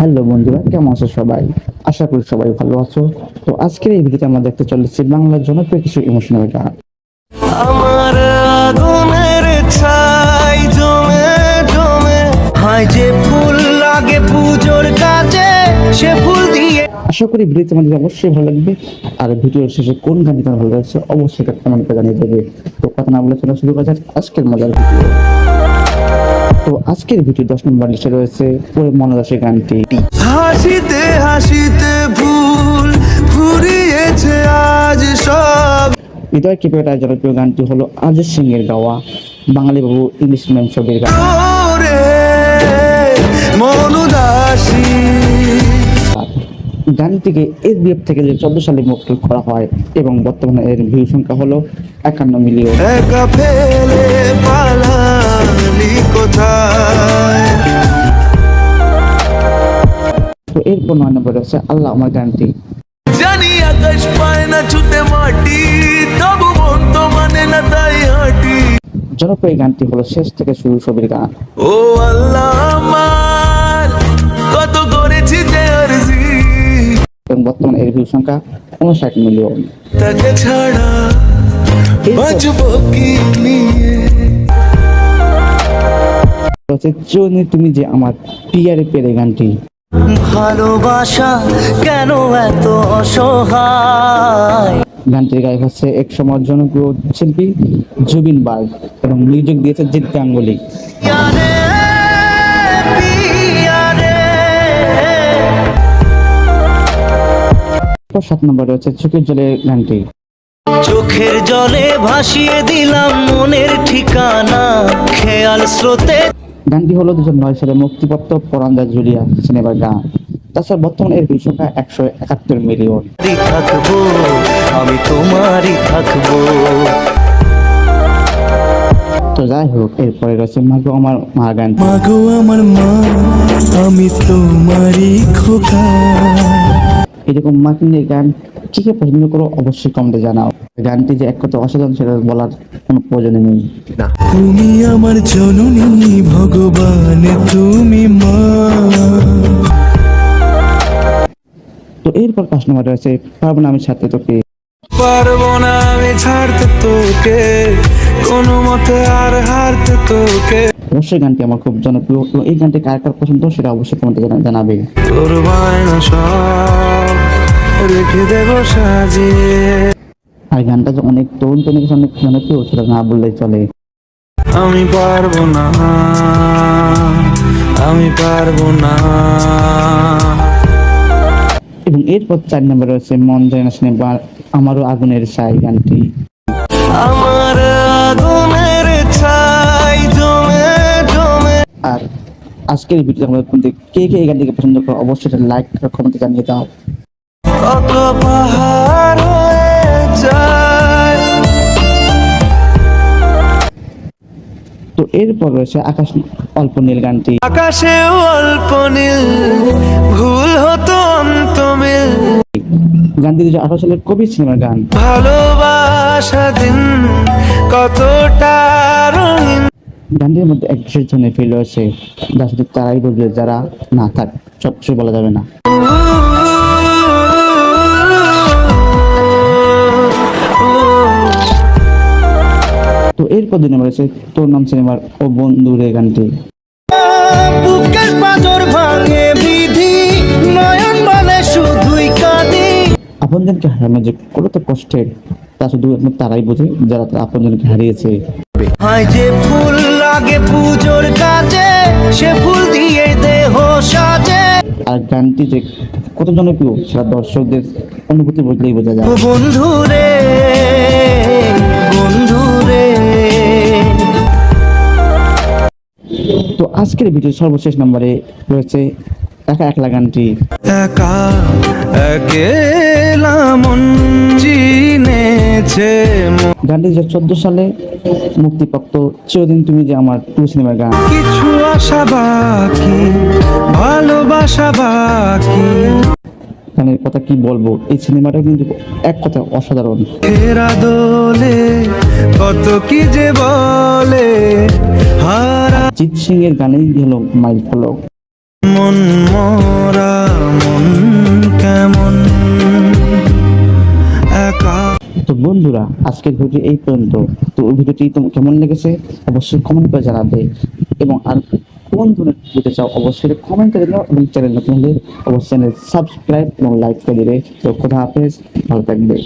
Hello বন্ধুরা, কেমন আছো সবাই? আশা করি সবাই ভালো আছো। তো আজকের এই ভিডিওতে আমরা দেখতে চলেছি বাংলার জনপ্রিয় কিছু ইমোশনাল গান। আমার আগুনের ছাই জমে জমে হয় যে ফুল লাগে পুজোর কাজে সে ফুল দিয়ে। আশা করি ভিডিওতে আমাদের অবশ্যই ভালো লাগবে। আর ভিডিওর শেষে কোন গানটি তোমার ভালো লাগছে অবশ্যই কমেন্ট করে জানিয়ে দেবে। তো কথা না বলে চলে শুরু করা যাক আজকের মজার ভিডিও। তো আজকের ভিডিও 10 নম্বর লিস্টে রয়েছে ওরে মনদাসের গানটি। হাসিতে হাসিতে ভুল ফুরিয়েছে আজ সব। হৃদয় কেঁপে ওঠার জনপ্রিয় গানটি হলো অরিজিৎ সিং এর গাওয়া বাঙালি বাবু ইংলিশ ম্যান ছবির গান। ওরে মনুদাসী গানটিকে SBF থেকে 2014 সালে মুক্তি করা হয় এবং বর্তমানে এর ভিউ সংখ্যা হলো 51 মিলিয়ন। একা ফেলে পালালি কোথায়। তো এরপর 9 নম্বরে আছে আল্লাহ আমার গানটি। জানি আকাশ পায় না ছুতে মাটি তবু মন তো মানে না তাই হাঁটি। জনপ্রিয় গানটি হলো শেষ থেকে শুরু ছবির গান। ও আল্লাহ আমার কত করেছি যে আরজি এবং বর্তমানে এর ভিউ সংখ্যা 59 মিলিয়ন। তাকে ছাড়া বাঁচবো কি নিয়ে। হচ্ছে চিরদিন তুমি যে আমার পিয়ারে পেরে গানটি। ভালোবাসা কেন এত অসহায়। গানটির গায়ক হচ্ছে এক সময় জনপ্রিয় শিল্পী জুবিন বার্গ এবং মিউজিক দিয়েছে জিৎ গাঙ্গুলি। পিয়ারে, পিয়ারে। 7 নম্বরে রয়েছে চোখের জলের গানটি। চোখের জলে ভাসিয়ে দিলাম মনের ঠিকানা খেয়াল স্রোতে। গানটি হলো 2009 সালে মুক্তিপ্রাপ্ত পরান্দা জুলিয়া সিনেমার গান। তাছাড়া বর্তমানে এর ভিউ সংখ্যা 171 মিলিয়ন। থাকবো আমি তোমারই থাকবো। তো যাই হোক, এরপরে রয়েছে মাগো আমার মা গান। মাগো আমার মা আমি তোমারই খোকা। এরকম মাকে নিয়ে গান কি কি পছন্দ করো অবশ্যই কমেন্টে জানাও। গানটি যে এক কথা অসাধারণ সেটা বলার কোনো প্রয়োজন নেই। তুমি আমার জননী ভগবান তুমি মা। তো এরপর 5 নম্বরে রয়েছে পারবো না আমি ছাড়তে তোকে। পারবো না আমি ছাড়তে তোকে কোনো মতে আর হারতে তোকে। অবশ্যই গানটি আমার খুব জনপ্রিয় এবং এই গানটি কার কার পছন্দ সেটা অবশ্যই কমেন্টে জানাবে। তোর বায়না সব রেখে দেবো সাজিয়ে। আর গানটা যে অনেক তরুণ তরুণের কাছে অনেক জনপ্রিয় সেটা না বললেই চলে। আমি পারবো না আমি পারবো না। এবং এরপর 4 নম্বরে রয়েছে মন যায় না সিনেমার আমারও আগুনের ছাই গানটি। আমার আগুনের ছাই জমে জমে। আর আজকের এই ভিডিও আমাদের কে কে এই গানটিকে পছন্দ করো অবশ্যই লাইক কমেন্টে জানিয়ে দাও। কত পাহাড় হয়ে যায়। তো এরপর রয়েছে আকাশ অল্প নীল গানটি। আকাশেও অল্প নীল ভুল হতো অন্তমিল। গানটি 2018 সালের কবি সিনেমার গান। ভালোবাসা দিন কতটা রঙিন। গানটির মধ্যে এক বিশেষ ধরনের ফিল রয়েছে যা শুধু তারাই বুঝবে যারা না থাক, সব কিছু বলা যাবে না। তো এরপর 2 নম্বরে রয়েছে তোর নাম সিনেমার ও বন্ধুরে গানটি। বুকের পাঁজর ভাঙে বিধি নয়ন বলে শুধুই কাঁদি। আপনজনকে হারানো যে কত কষ্টের তা শুধু তারাই বোঝে যারা তার আপনজনকে হারিয়েছে। হয় যে ফুল লাগে পুজোর কাজে সে ফুল দিয়ে দেহ সাজে। আর গানটি যে কত জনপ্রিয় সেটা দর্শকদের অনুভূতি বুঝলেই বোঝা যায়। ও বন্ধুরে বন্ধুরে। তো আজকের ভিডিও সর্বশেষ নম্বরে রয়েছে একা একলা গানটি। একা একেলা মন চিনেছে। গানটি 2014 সালে মুক্তিপ্রাপ্ত চিরদিন তুমি যে আমার 2 সিনেমার গান। কিছু আশা বাকি ভালোবাসা বাকি। গানের কথা কি বলবো, এই সিনেমাটা কিন্তু এক কথা অসাধারণ। ফেরা দোলে কত কি যে বলে হারা জিৎ সিং এর গানেই হলো মাইল ফলক। মন মরা বন্ধুরা, আজকের ভিডিও এই পর্যন্ত। তো ওই ভিডিওটি তোমার কেমন লেগেছে অবশ্যই কমেন্ট করে জানাবে, এবং আর কোন ধরনের ভিডিও চাও অবশ্যই কমেন্ট করে দাও, এবং চ্যানেল নতুন হলে অবশ্যই চ্যানেল সাবস্ক্রাইব এবং লাইক করে দেবে। তো খোদা হাফেজ, ভালো থাকবে।